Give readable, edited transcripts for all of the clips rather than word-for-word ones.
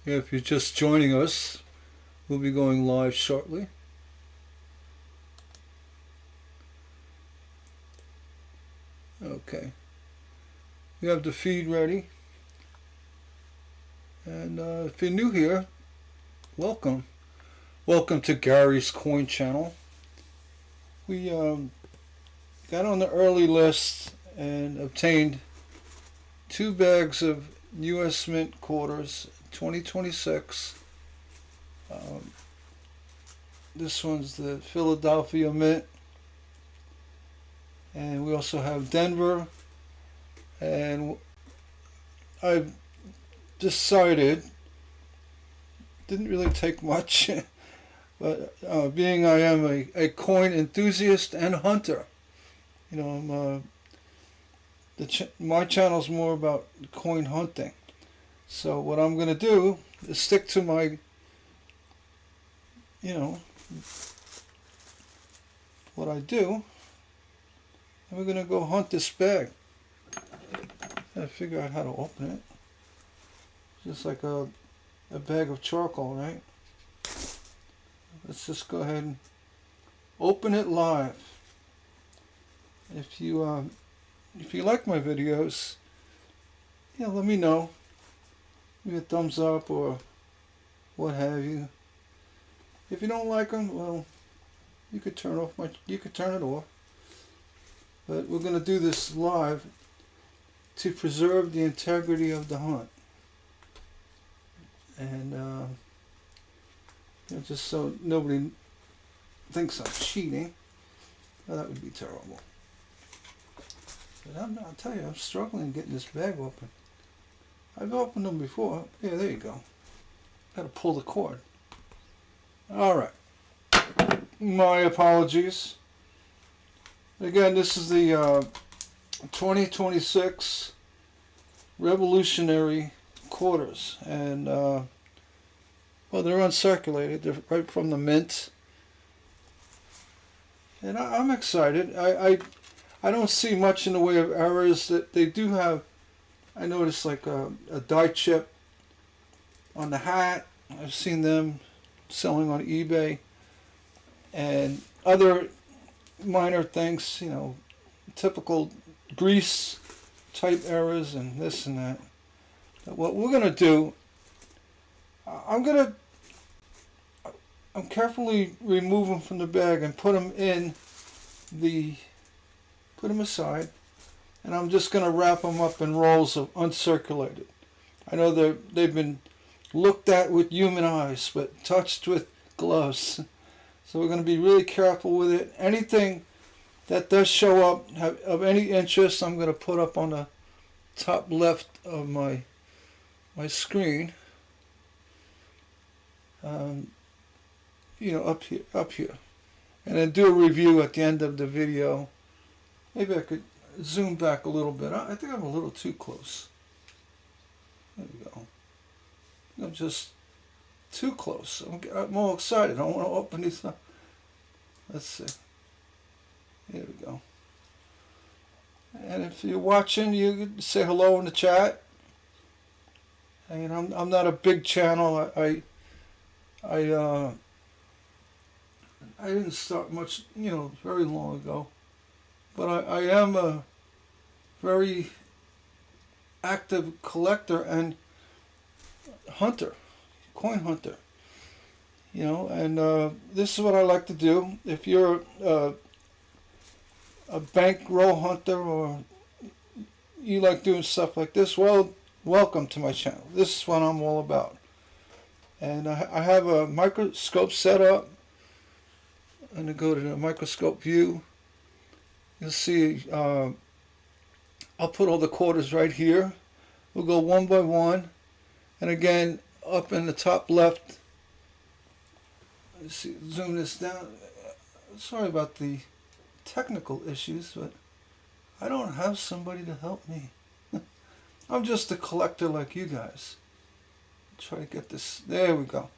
If you're just joining us, we'll be going live shortly. Okay. We have the feed ready. And if you're new here, welcome. Welcome to Gary's Coin Channel. We got on the early list and obtained 2 bags of U.S. Mint quarters, 2026. This one's the Philadelphia Mint. And we also have Denver. And I've decided, didn't really take much, but being I am a coin enthusiast and hunter, you know, my channel's more about coin hunting. So what I'm going to do is stick to my, what I do, and we're going to go hunt this bag. Gotta figure out how to open it. Just like a bag of charcoal, right? Let's just go ahead and open it live. If you like my videos, let me know. Give me a thumbs up or what have you. If you don't like them, well, you could turn it off. But we're gonna do this live to preserve the integrity of the hunt. And just so nobody thinks I'm cheating. Well, that would be terrible. But I'll tell you, I'm struggling getting this bag open. I've opened them before. Yeah, there you go. Got to pull the cord. All right. My apologies. Again, this is the 2026 Revolutionary quarters, and well, they're uncirculated. They're right from the mint, and I'm excited. I don't see much in the way of errors. That they do have. I noticed like a die chip on the hat. I've seen them selling on eBay, and other minor things. Typical grease type errors and this and that. What we're going to do, I'm carefully remove them from the bag and put them aside, and I'm just going to wrap them up in rolls of uncirculated. I know they've been looked at with human eyes, but touched with gloves. So we're going to be really careful with it. Anything that does show up of any interest, I'm going to put up on the top left of my screen, up here, and then do a review at the end of the video. Maybe I could zoom back a little bit. I think I'm a little too close. There we go. I'm just too close. I'm all excited. I want to open these up. Let's see. Here we go. And if you're watching, you can say hello in the chat. And I'm not a big channel. I didn't start much, very long ago. But I am a very active collector and hunter, coin hunter. And this is what I like to do. If you're a bankroll hunter or you like doing stuff like this, well, welcome to my channel. This is what I'm all about. And I have a microscope set up. I'm going to go to the microscope view. You'll see I'll put all the quarters right here. We'll go one by one. And again, up in the top left, let's see, zoom this down. Sorry about the technical issues, but I don't have somebody to help me. I'm just a collector like you guys. Try to get this. There we go.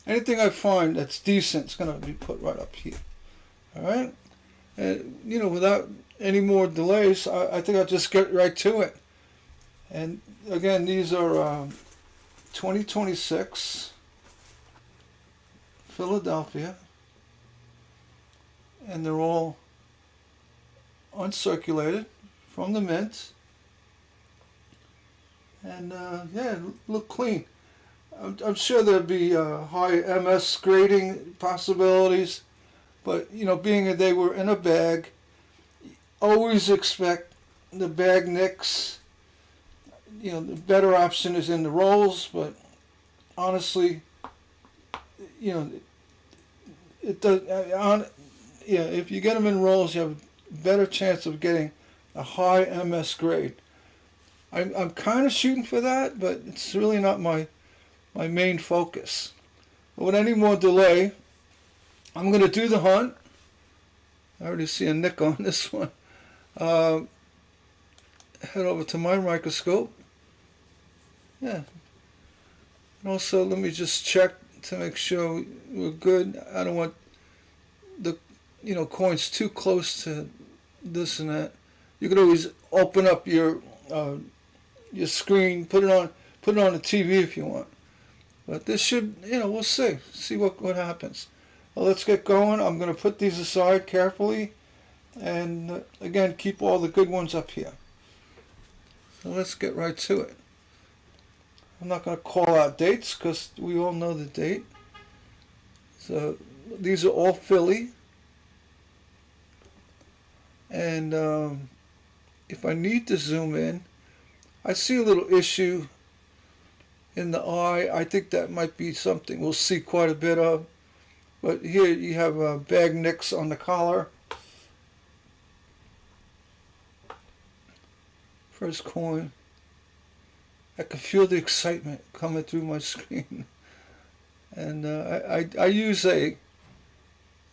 Anything I find that's decent is going to be put right up here. All right? And, without any more delays, I think I'll just get right to it. And again, these are 2026, Philadelphia, and they're all uncirculated from the mint. And yeah, look clean. I'm sure there'd be high MS grading possibilities, but you know, being that they were in a bag, always expect the bag nicks. You know, the better option is in the rolls, but honestly, you know, it does. Yeah, if you get them in rolls, you have a better chance of getting a high MS grade. I'm kind of shooting for that, but it's really not my main focus. But without any more delay, I'm going to do the hunt. I already see a nick on this one. Head over to my microscope. Yeah. And also, let me just check to make sure we're good. I don't want the coins too close to this and that. You could always open up your screen, put it on the TV if you want. But this should, we'll see what happens. Well, let's get going. I'm going to put these aside carefully, and again, keep all the good ones up here. So let's get right to it. I'm not going to call out dates because we all know the date. So these are all Philly. And if I need to zoom in, I see a little issue in the eye. I think that might be something we'll see quite a bit of. But here you have bag nicks on the collar. First coin. I can feel the excitement coming through my screen. And I use you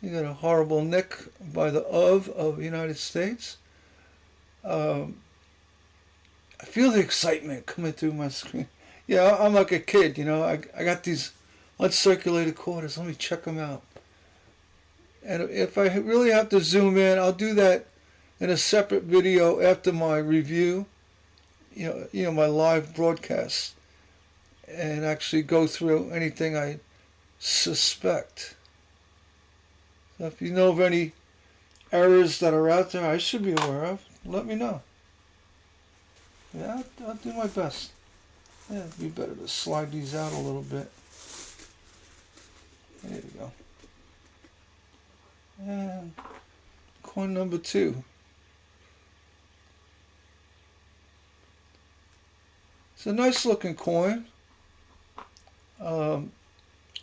got a horrible nick by the of the United States. I feel the excitement coming through my screen. Yeah, I'm like a kid, I got these uncirculated quarters. Let me check them out. And if I really have to zoom in, I'll do that in a separate video after my review, my live broadcast, and actually go through anything I suspect. So if you know of any errors that are out there I should be aware of, let me know. Yeah, I'll do my best. Yeah, it'd be better to slide these out a little bit. There you go. And coin number 2. It's a nice looking coin. I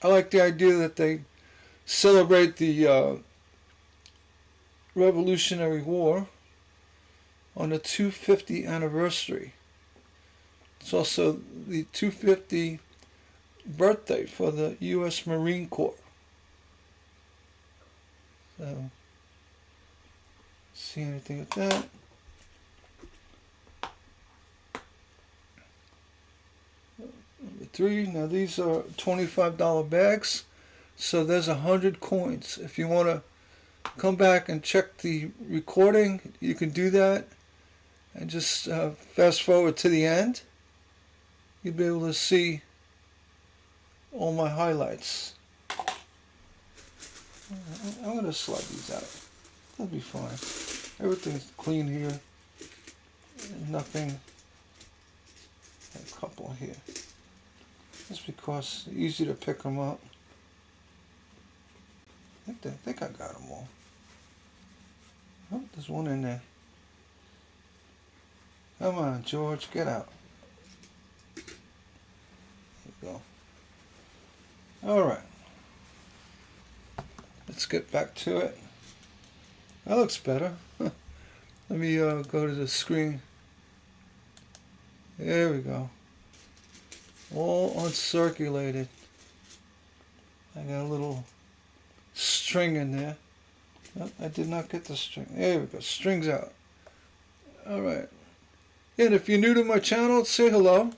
like the idea that they celebrate the Revolutionary War on the 250th anniversary. It's also the 250th birthday for the U.S. Marine Corps. So, see anything with that? Number 3. Now these are $25 bags, so there's 100 coins. If you want to come back and check the recording, you can do that, and just fast forward to the end. You'll be able to see all my highlights. I'm going to slide these out. That'll be fine. Everything's clean here. Nothing. A couple here. Just because it's easy to pick them up. I think I got them all. Oh, there's one in there. Come on, George, get out. There you go. All right. Let's get back to it. That looks better. Let me go to the screen. There we go. All uncirculated. I got a little string in there. Oh, I did not get the string. There we go. String's out. All right. And if you're new to my channel, say hello.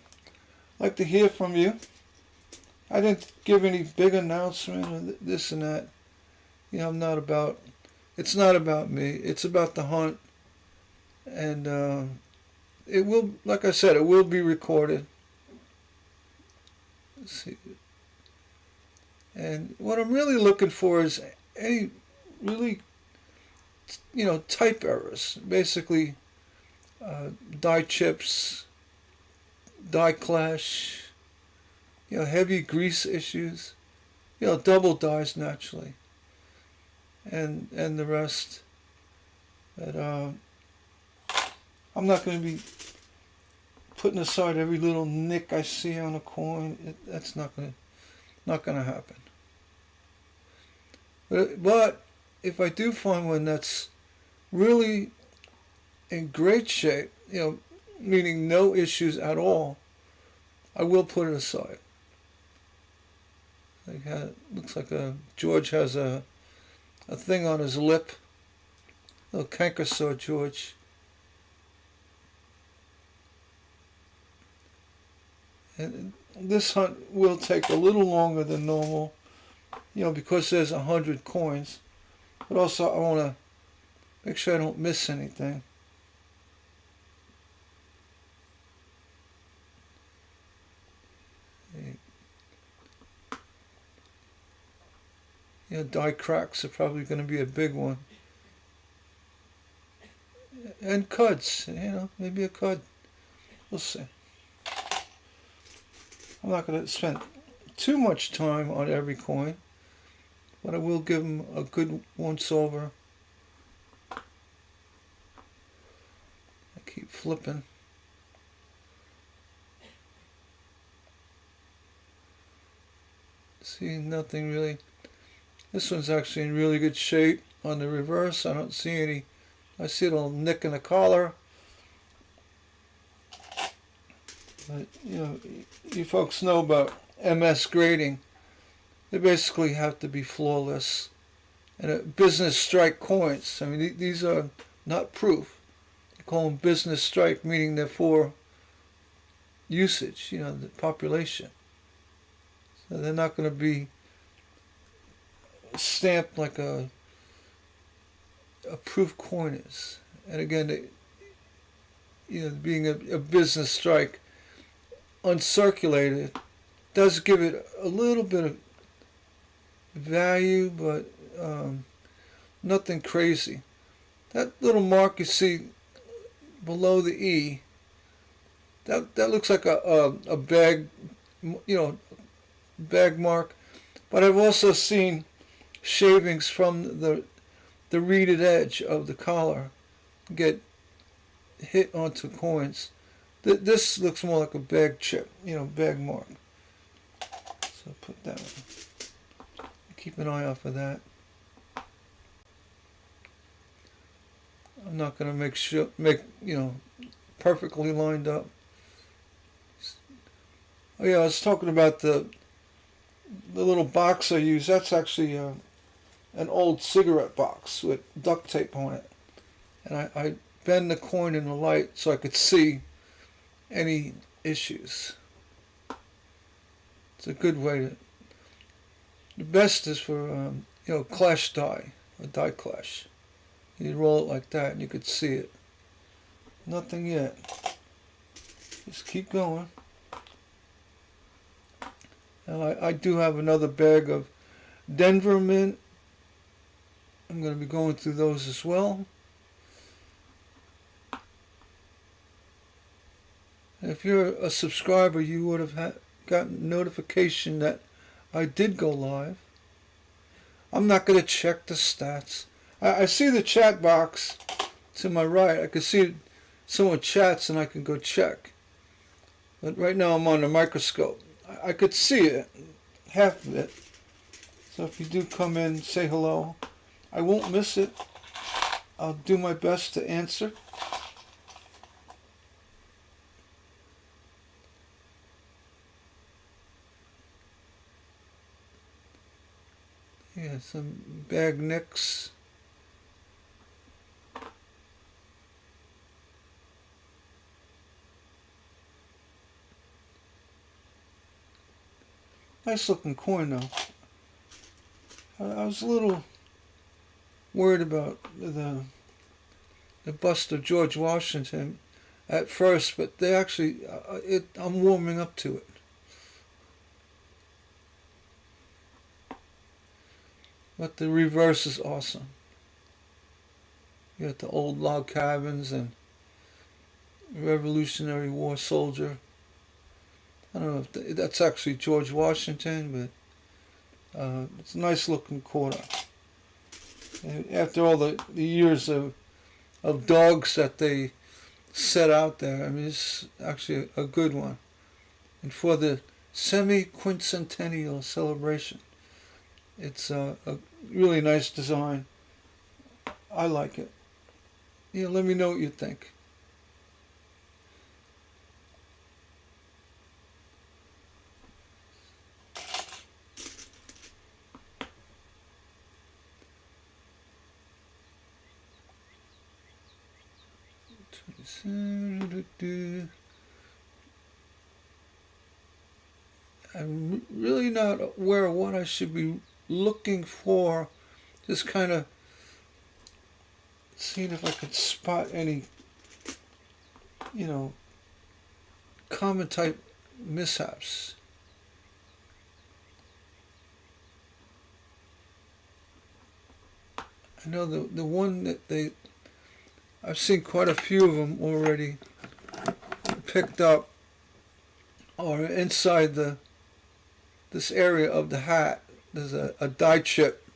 I'd like to hear from you. I didn't give any big announcement or this and that. I'm not about, it's not about me. It's about the hunt. And it will, like I said, it will be recorded. Let's see. And what I'm really looking for is any really, type errors. Basically, die chips, die clash, heavy grease issues, double dies naturally, and the rest. But I'm not going to be putting aside every little nick I see on a coin. That's not going to happen. But if I do find one that's really in great shape, meaning no issues at all, I will put it aside. Looks like George has a thing on his lip. Little canker sore George. And this hunt will take a little longer than normal, because there's 100 coins. But also I want to make sure I don't miss anything. Die cracks are probably going to be a big one. And cuds, maybe a cud. We'll see. I'm not going to spend too much time on every coin, but I will give them a good once over. I keep flipping. See, nothing really. This one's actually in really good shape on the reverse. I don't see any. I see a little nick in the collar. But, you folks know about MS grading. They basically have to be flawless. And business strike coins, I mean, these are not proof. They call them business strike, meaning they're for usage, the population. So they're not going to be stamped like a proof coin is. And again, being a business strike, uncirculated, does give it a little bit of value, but nothing crazy. That little mark you see below the E, that looks like a bag, bag mark. But I've also seen shavings from the reeded edge of the collar get hit onto coins. This looks more like a bag chip, bag mark. So put that one. Keep an eye out for that. I'm not going to make perfectly lined up. Oh yeah, I was talking about the little box I use. That's actually an old cigarette box with duct tape on it. And I bend the coin in the light so I could see any issues. It's a good way to. The best is for clash die, a die clash. You roll it like that and you could see it. Nothing yet. Just keep going. And I do have another bag of Denver mint. I'm going to be going through those as well. And if you're a subscriber, you would have gotten notification that I did go live. I'm not going to check the stats. I see the chat box to my right. I can see someone chats and I can go check. But right now I'm on the microscope. I could see it, half of it. So if you do come in, say hello. I won't miss it. I'll do my best to answer. Yeah, some bag nicks. Nice looking coin though. I was a little worried about the bust of George Washington at first, but they actually, I'm warming up to it. But the reverse is awesome. You got the old log cabins and Revolutionary War soldier. I don't know if that's actually George Washington, but it's a nice looking quarter. And after all the years of dogs that they set out there, I mean, it's actually a good one. And for the semi-quincentennial celebration, it's a really nice design. I like it. Yeah, let me know what you think. I'm really not aware of what I should be looking for. Just kind of seeing if I could spot any, you know, common type mishaps. I know the one that I've seen quite a few of them already picked up or inside this area of the hat. There's a die chip,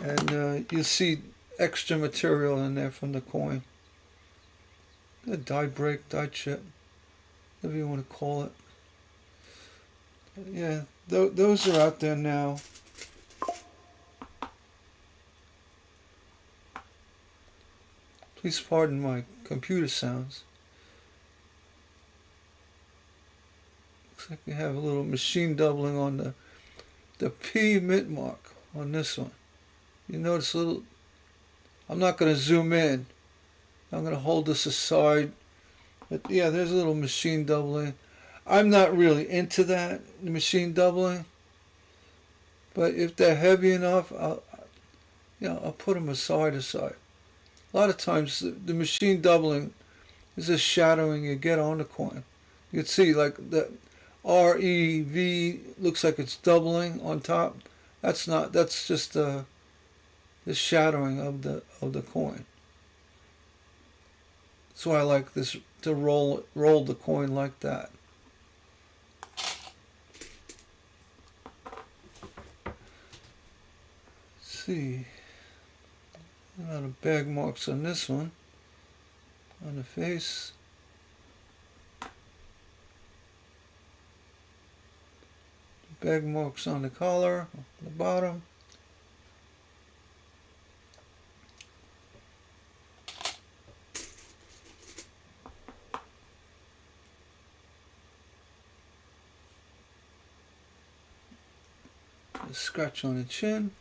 and you see extra material in there from the coin. A die break, die chip, whatever you want to call it. Yeah, those are out there now. Please pardon my computer sounds. Looks like we have a little machine doubling on the P mint mark on this one. You notice a little. I'm not going to zoom in. I'm going to hold this aside. But yeah, there's a little machine doubling. I'm not really into that, the machine doubling. But if they're heavy enough, I'll put them aside to side. A lot of times the machine doubling is just shadowing you get on the coin. You can see like the REV looks like it's doubling on top. That's not. That's just the shadowing of the coin. That's why I like this to roll the coin like that. Let's see. A lot of bag marks on this one. On the face. Bag marks on the collar, the bottom. A scratch on the chin.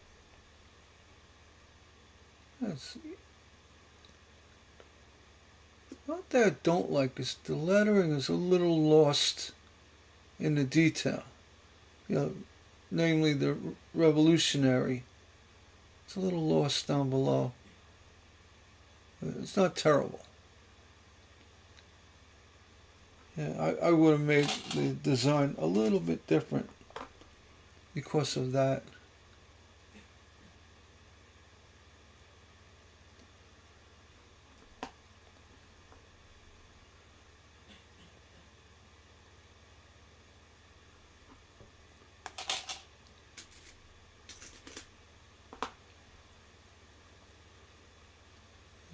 That's what I don't like is the lettering is a little lost in the detail. You know, namely the revolutionary. It's a little lost down below. But it's not terrible. Yeah, I would have made the design a little bit different because of that.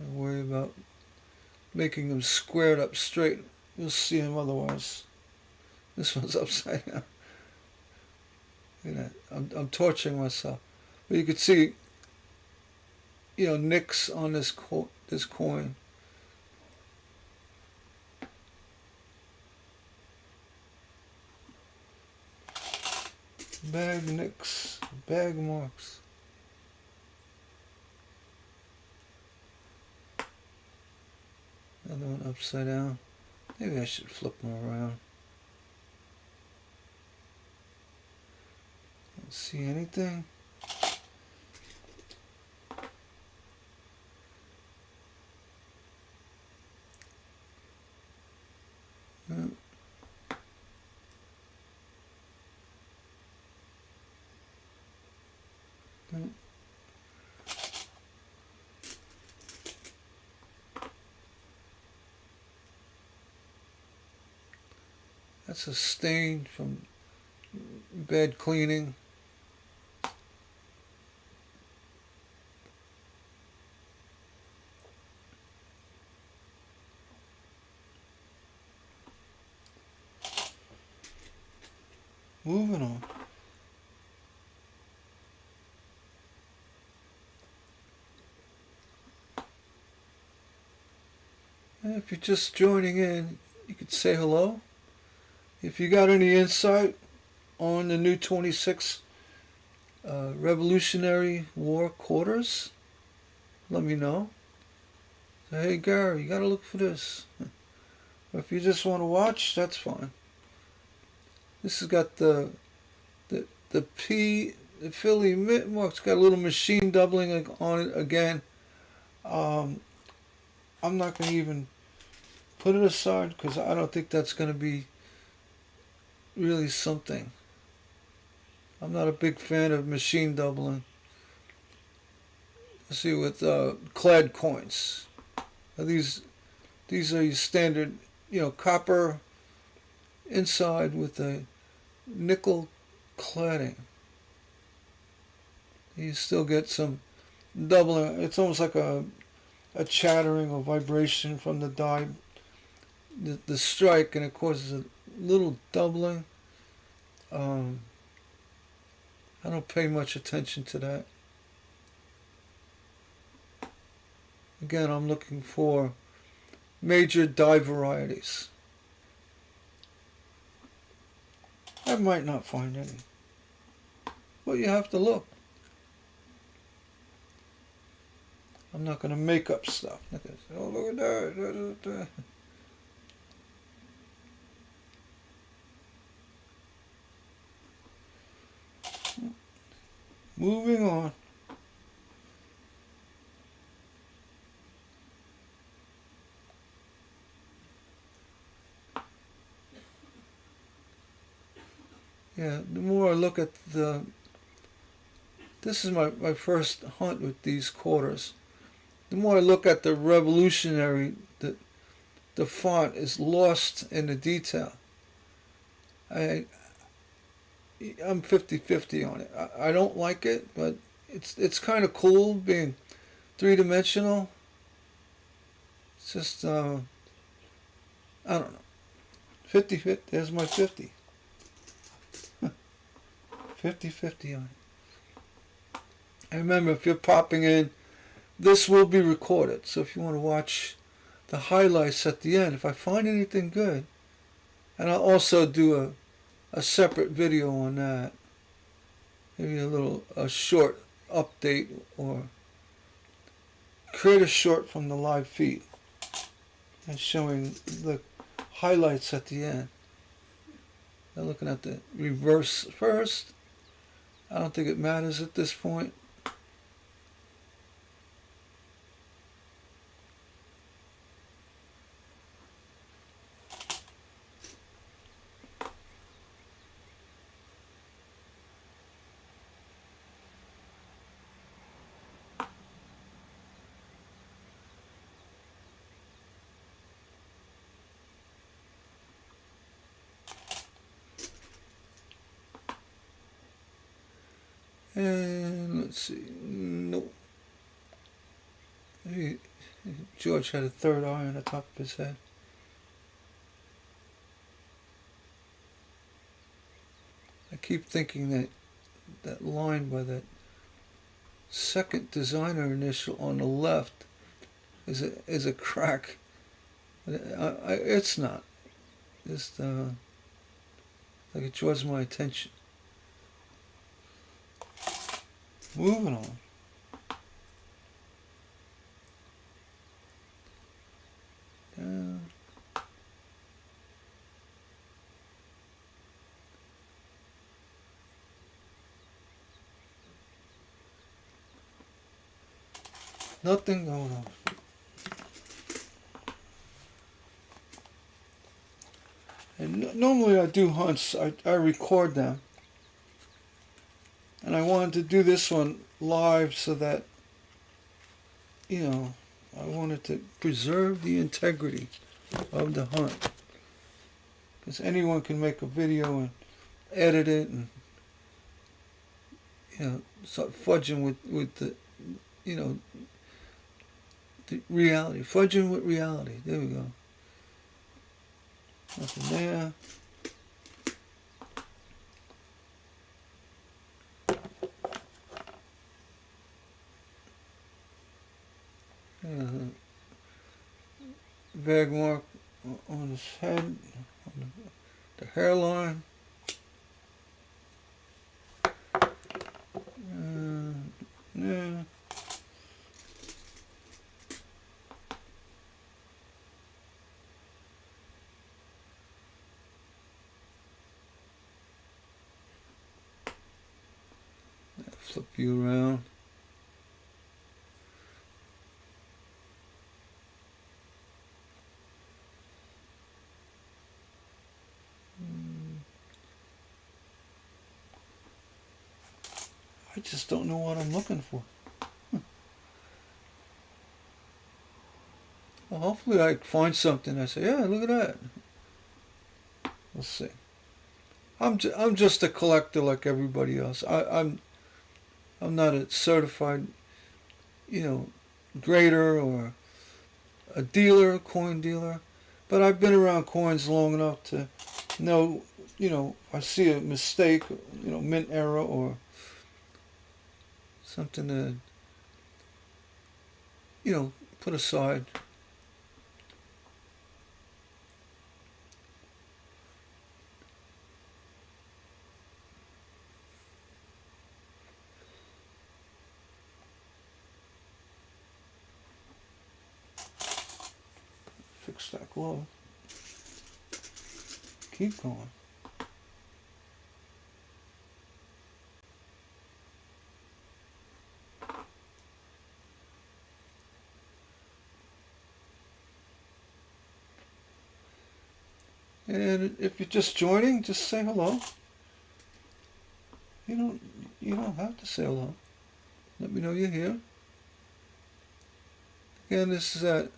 Don't worry about making them squared up straight. You'll see them otherwise. This one's upside down. Look at that. I'm torturing myself. But you can see, nicks on this coin. Bag nicks, bag marks. Another one upside down. Maybe I should flip them around. Don't see anything. No. No. That's a stain from bed cleaning. Moving on. And if you're just joining in, you could say hello. If you got any insight on the new 26 Revolutionary War quarters, let me know. Say, hey Gary, you gotta look for this. Or if you just want to watch, that's fine. This has got the Philly mint mark's got a little machine doubling on it again. I'm not going to even put it aside because I don't think that's going to be really something. I'm not a big fan of machine doubling. Let's see, with clad coins. These are your standard, copper inside with a nickel cladding. You still get some doubling. It's almost like a chattering or vibration from the die, the strike, and it causes a little doubling. I don't pay much attention to that. Again, I'm looking for major die varieties. I might not find any, but you have to look. I'm not going to make up stuff. Oh, look at that. Moving on. Yeah, the more I look at this is my first hunt with these quarters. The more I look at the Revolutionary, the font is lost in the detail. I'm 50-50 on it. I don't like it, but it's kind of cool being three-dimensional. It's just, I don't know. 50-50, there's my 50. 50-50 on it. And remember, if you're popping in, this will be recorded. So if you want to watch the highlights at the end, if I find anything good, and I'll also do a separate video on that. Maybe a short update or create a short from the live feed and showing the highlights at the end. Now looking at the reverse first. I don't think it matters at this point. And let's see, nope. Maybe George had a third eye on the top of his head. I keep thinking that line by that second designer initial on the left is a crack. It's not. Just like it draws my attention. Moving on. Down. Nothing going on. And normally I do hunts, I record them. And I wanted to do this one live so that, I wanted to preserve the integrity of the hunt. because anyone can make a video and edit it and start fudging with the the reality, fudging with reality. There we go. Nothing there. Bag mark on his head, on the hairline. Yeah. Flip you around. I just don't know what I'm looking for. Well, hopefully I find something. I say, yeah, look at that. We'll see. I'm just a collector like everybody else. I'm not a certified, grader or a dealer, coin dealer, but I've been around coins long enough to know, if I see a mistake, mint error or something to, put aside. Fix that glove. Keep going. And if you're just joining, just say hello. You don't have to say hello. Let me know you're here. Again, this is that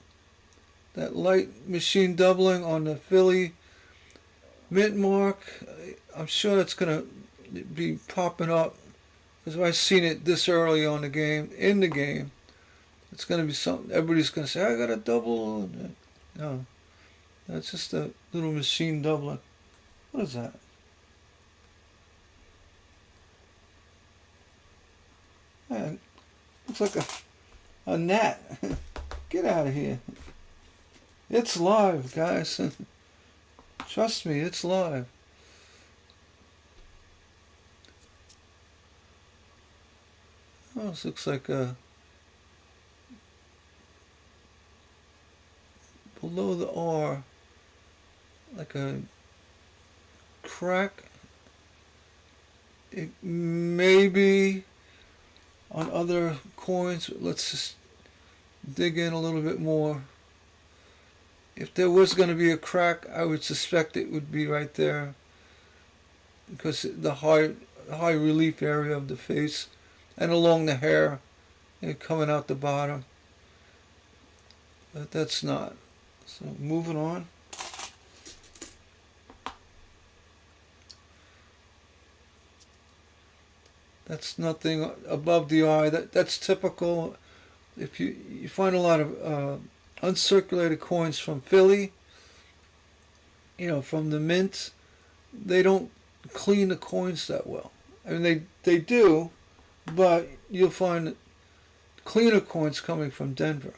light machine doubling on the Philly mint mark. I'm sure it's gonna be popping up because I've seen it this early on in the game. It's gonna be something. Everybody's gonna say, I got a double. No, that's just a little machine doubling. What is that? Yeah, looks like a gnat. Get out of here. It's live, guys. Trust me, it's live. Oh, this looks like below the R, like a crack. It may be on other coins. Let's just dig in a little bit more. If there was going to be a crack, I would suspect it would be right there because the high relief area of the face and along the hair coming out the bottom. But that's not. So moving on. That's nothing above the eye. That's typical. If you find a lot of uncirculated coins from Philly, from the mint, they don't clean the coins that well. I mean, they do, but you'll find cleaner coins coming from Denver.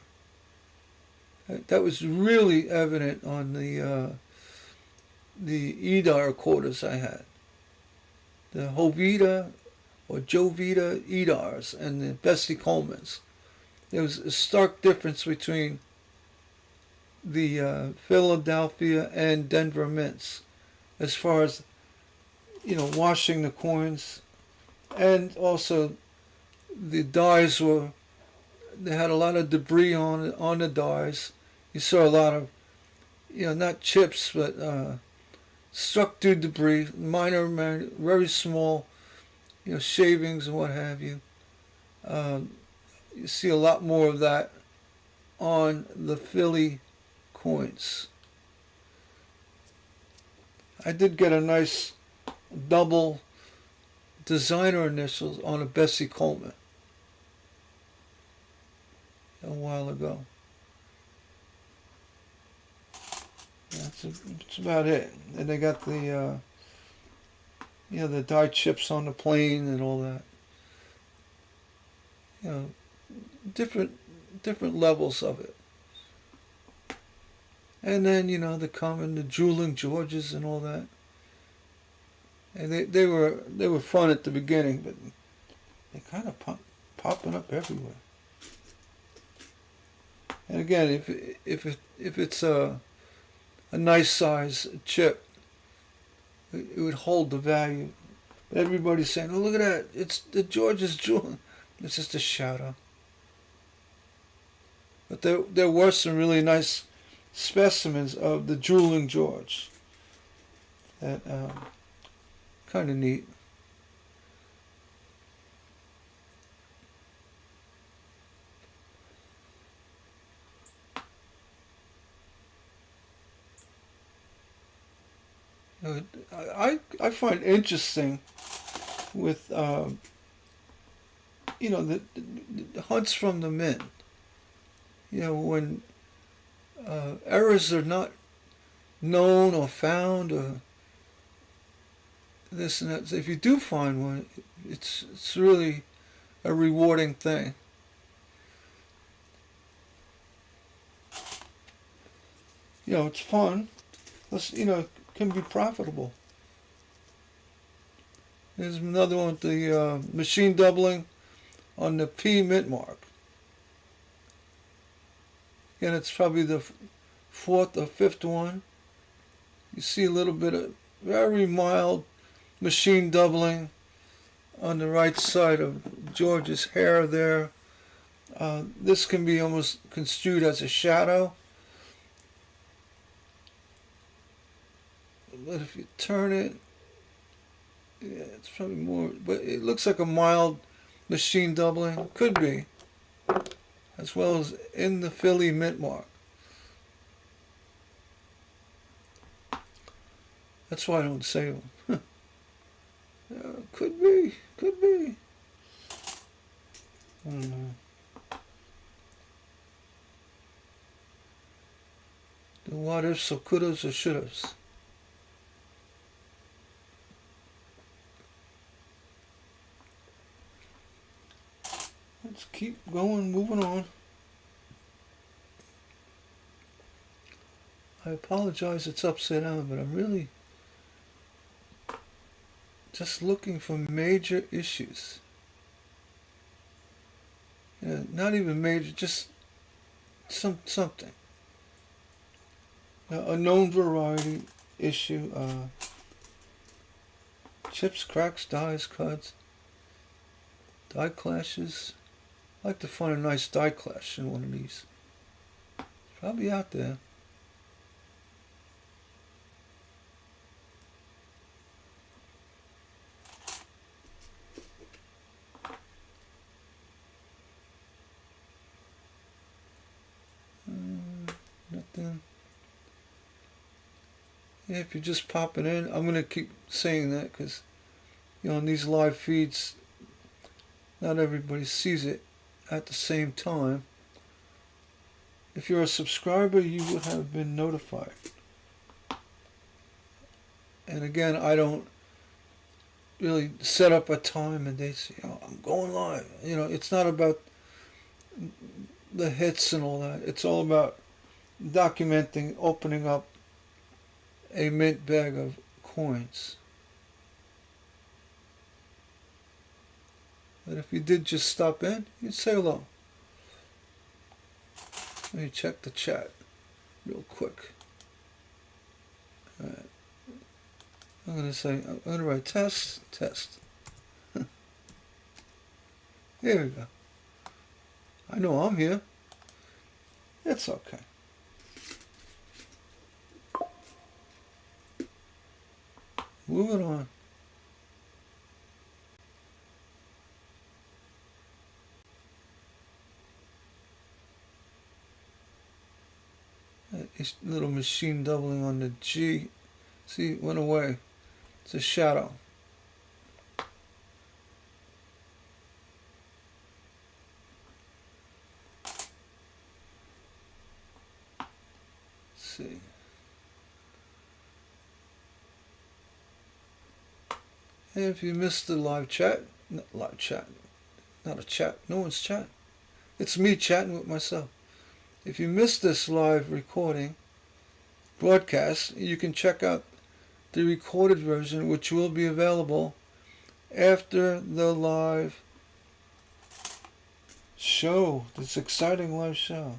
That was really evident on the Edar quarters I had. The Jovita or Jovita Edars and the Bessie Colemans. There was a stark difference between the Philadelphia and Denver mints as far as washing the coins, and also the dies they had a lot of debris on the dies. You saw a lot of not chips but structured debris, minor, very small shavings and what have you. You see a lot more of that on the Philly coins. I did get a nice double designer initials on a Bessie Coleman a while ago. That's about it. And they got the the die chips on the plane and all that. You know, different levels of it. And then the common the Jeweling Georges and all that. And they were fun at the beginning, but they kind of popping up everywhere. And again, if it's a nice size chip, it would hold the value. But everybody's saying, "Oh, look at that! It's the George's jewel." It's just a shadow. But there were some really nice specimens of the Jeweling George. That kind of neat. I find interesting with the hunts from the mint. When errors are not known or found or this and that. So if you do find one, it's really a rewarding thing. It's fun. Can be profitable. There's another one with the machine doubling on the P mint mark. Again, it's probably the fourth or fifth one. You see a little bit of very mild machine doubling on the right side of George's hair there. This can be almost construed as a shadow. But if you turn it, yeah, it's probably more, but it looks like a mild machine doubling. Could be. As well as in the Philly mint mark. That's why I don't save them. Could be. I don't know. The what ifs or couldas or shouldas. Let's keep going, moving on. I apologize it's upside down, but I'm really just looking for major issues. Not even major, just something. A known variety issue. Chips, cracks, dies, cuts, die clashes. I'd like to find a nice die clash in one of these. It's probably out there. Nothing. Yeah, if you're just popping in, I'm going to keep saying that because, in these live feeds, not everybody sees it at the same time. If you're a subscriber, you would have been notified. And again, I don't really set up a time and they say, I'm going live. It's not about the hits and all that. It's all about documenting, opening up a mint bag of coins. But if you did just stop in, you'd say hello. Let me check the chat real quick. Alright. I'm going to write test. Here we go. I know I'm here. It's okay. Moving on. Little machine doubling on the G See, it went away. It's a shadow. Let's see. And if you missed the live chat, not live chat, not a chat, no one's chatting. It's me chatting with myself. If you missed this live recording, broadcast, you can check out the recorded version, which will be available after the live show, this exciting live show.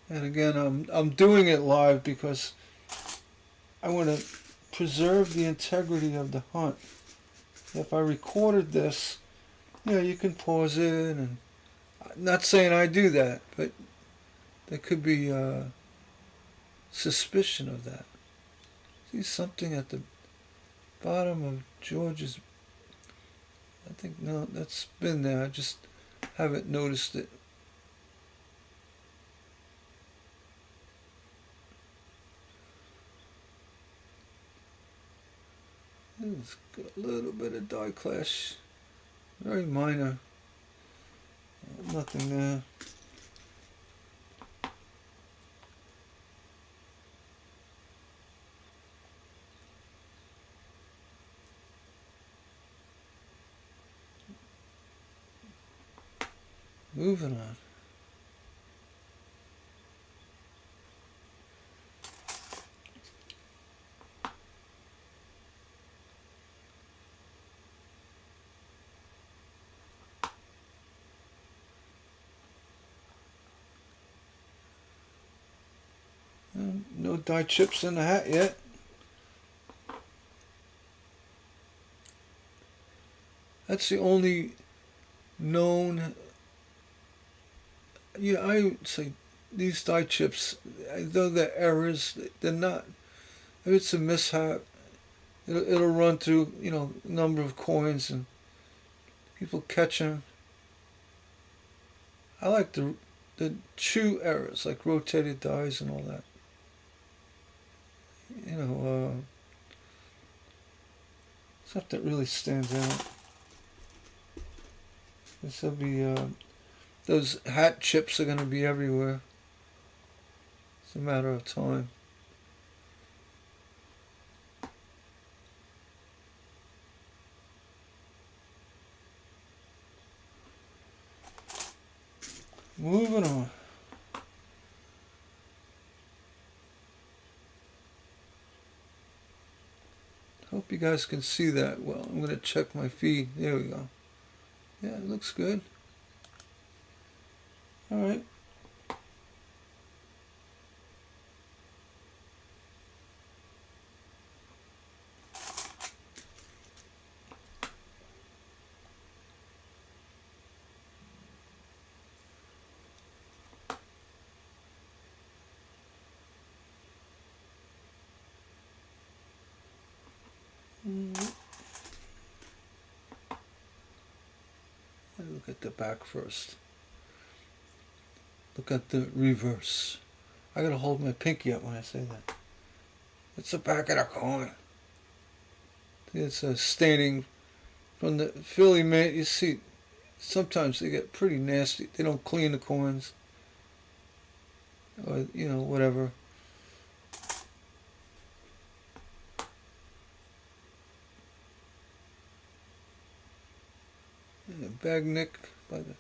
And again, I'm doing it live because I want to preserve the integrity of the hunt. If I recorded this, you can pause it, and I'm not saying I do that, but there could be suspicion of that. See something at the bottom of George's. I think, no, that's been there. I just haven't noticed it. It's got a little bit of dye clash. Very minor. Nothing there. Moving on. No dye chips in the hat yet. That's the only known. I would say these dye chips, though they're errors, they're not. If it's a mishap, it'll run through a number of coins and people catch them. I like the true errors, like rotated dyes and all that. Stuff that really stands out. This will be those hat chips are going to be everywhere. It's a matter of time. Moving on. Hope you guys can see that well. I'm going to check my feed. There we go. Yeah, it looks good. All right. Look at the back first. Look at the reverse. I gotta hold my pinky up when I say that. It's the back of the coin. It's staining from the Philly mint. You see, sometimes they get pretty nasty. They don't clean the coins, or whatever. Bag nick by the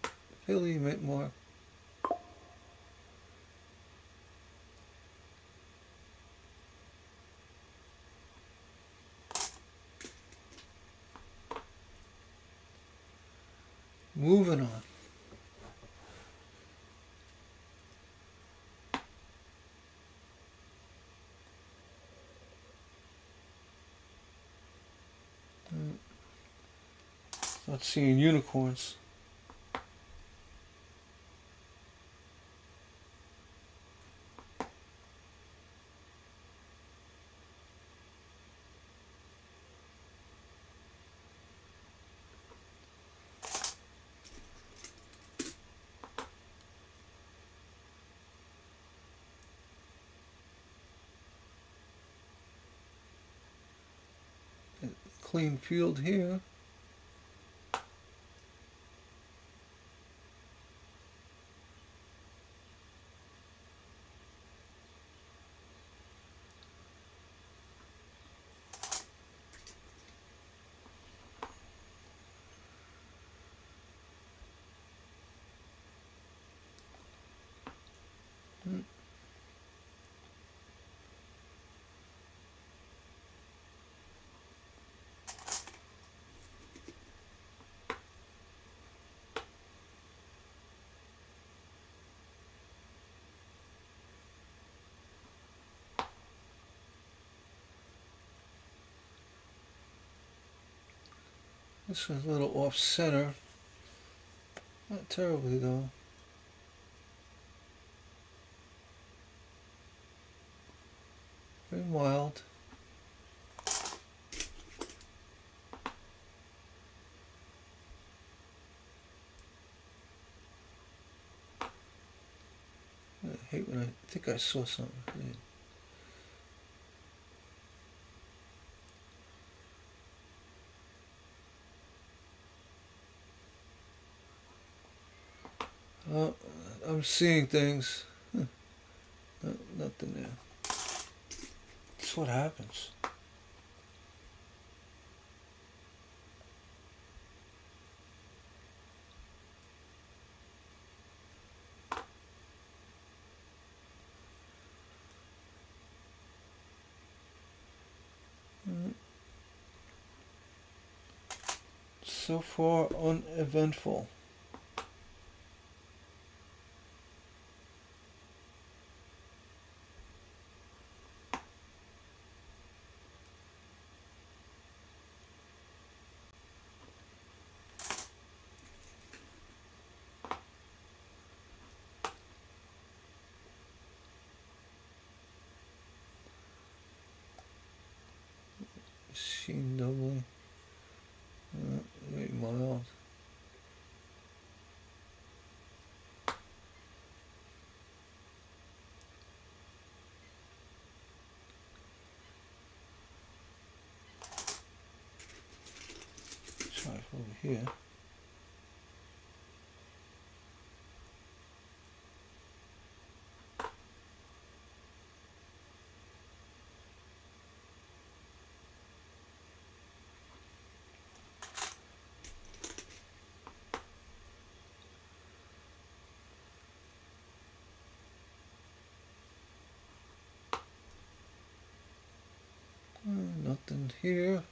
Philly mint mark. Moving on. Not seeing unicorns. clean field here. This is a little off center. Not terribly though. Very mild. I hate when I think I saw something. Oh, I'm seeing things. No, nothing there. That's what happens. So far, uneventful. Sheen doubly. Very mild. Try over here. Nothing here.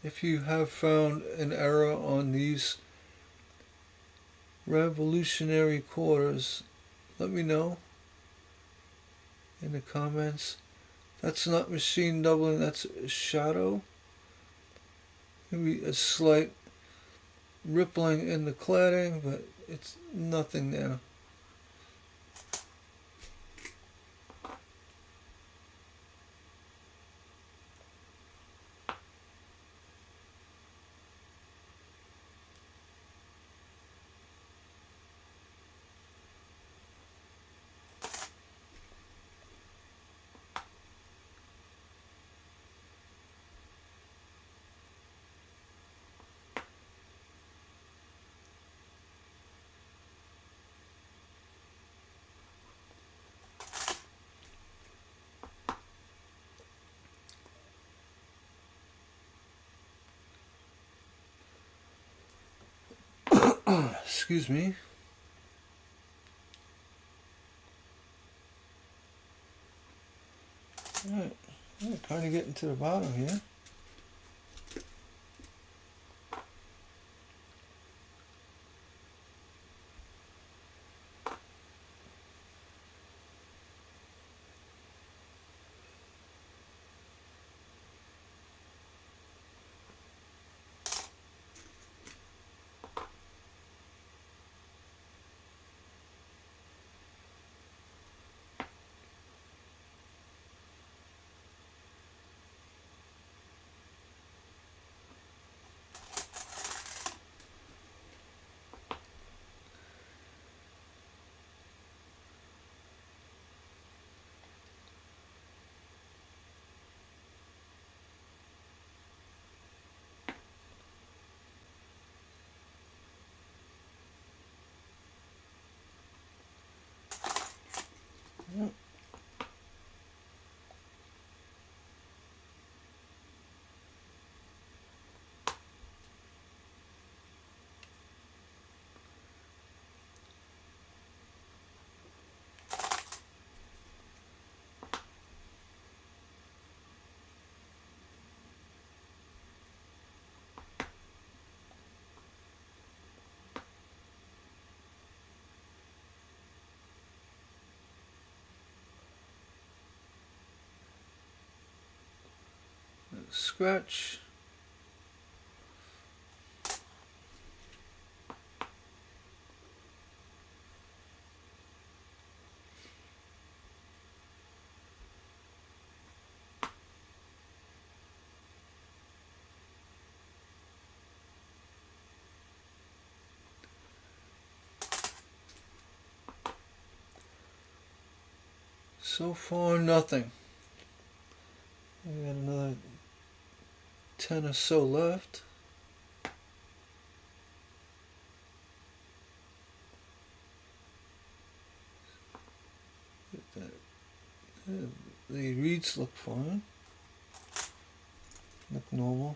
If you have found an error on these revolutionary quarters, let me know in the comments. That's not machine doubling, that's a shadow. Maybe a slight rippling in the cladding, but it's nothing there. Excuse me. finally getting to the bottom here. Yep. Scratch. So far, nothing. We got another 10 or so left. The reeds look fine. Look normal.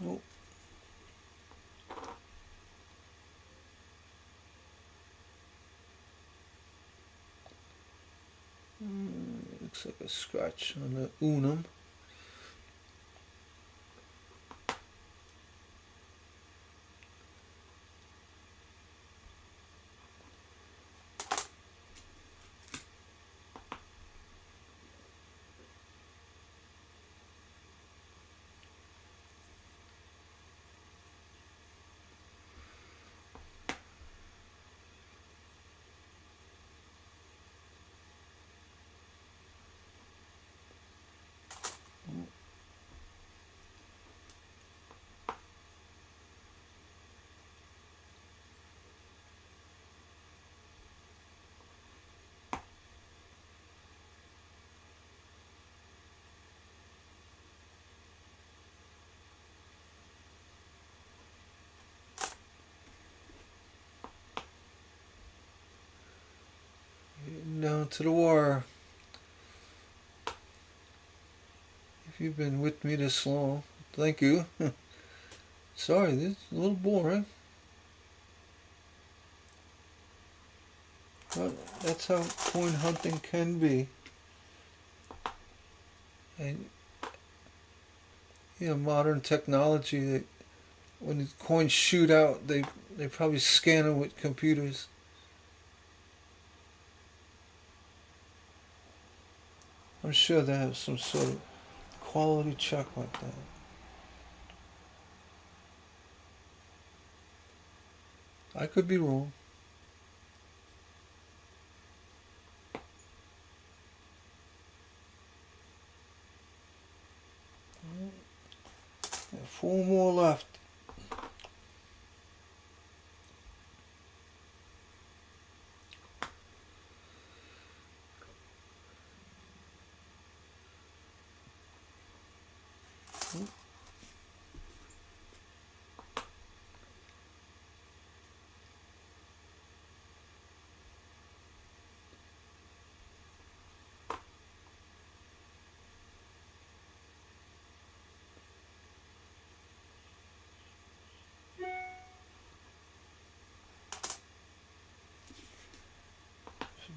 Oh. Looks like a scratch on the unum. Down to the wire. If you've been with me this long, thank you. Sorry, this is a little boring. But that's how coin hunting can be. And modern technology, when the coins shoot out, they probably scan them with computers. I'm sure they have some sort of quality check like that. I could be wrong. Yeah, 4 more left.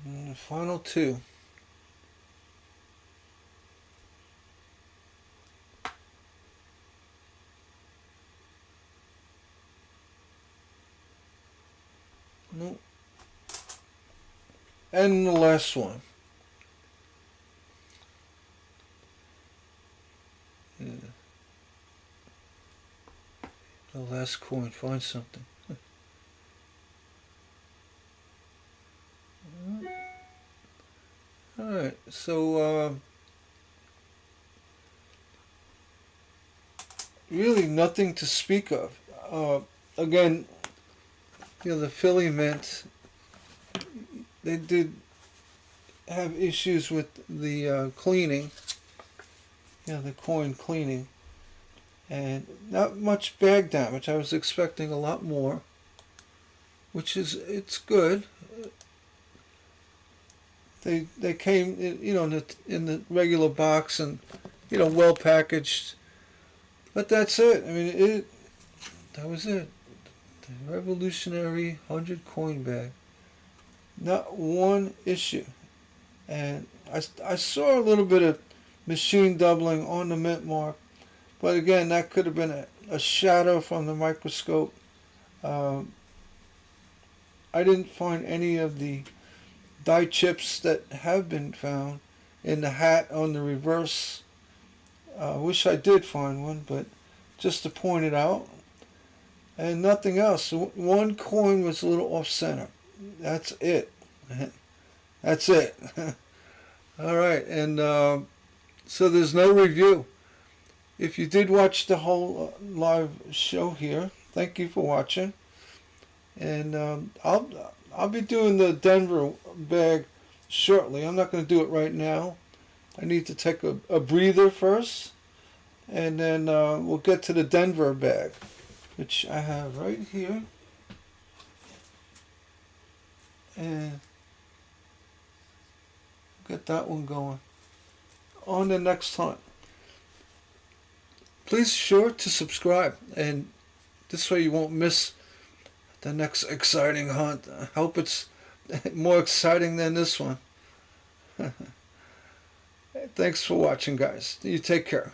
And the final two. Nope. And the last one. Yeah. The last coin. Find something. Alright, so really nothing to speak of. Again, the Philly Mint, they did have issues with the cleaning, the coin cleaning, and not much bag damage. I was expecting a lot more, it's good. They came in the regular box and well packaged, but that's it. I mean that was it. The revolutionary 100 coin bag. Not one issue. And I saw a little bit of machine doubling on the mint mark, but again, that could have been a shadow from the microscope. I didn't find any of the die chips that have been found in the hat on the reverse. I wish I did find one, but just to point it out. And nothing else. One coin was a little off center. That's it. That's it. All right, and so there's no review. If you did watch the whole live show here, thank you for watching. And I'll be doing the Denver bag shortly. I'm not going to do it right now. I need to take a breather first, and then we'll get to the Denver bag, which I have right here. And get that one going. On the next hunt. Please sure to subscribe, and this way you won't miss the next exciting hunt. I hope it's more exciting than this one. Thanks for watching, guys. You take care.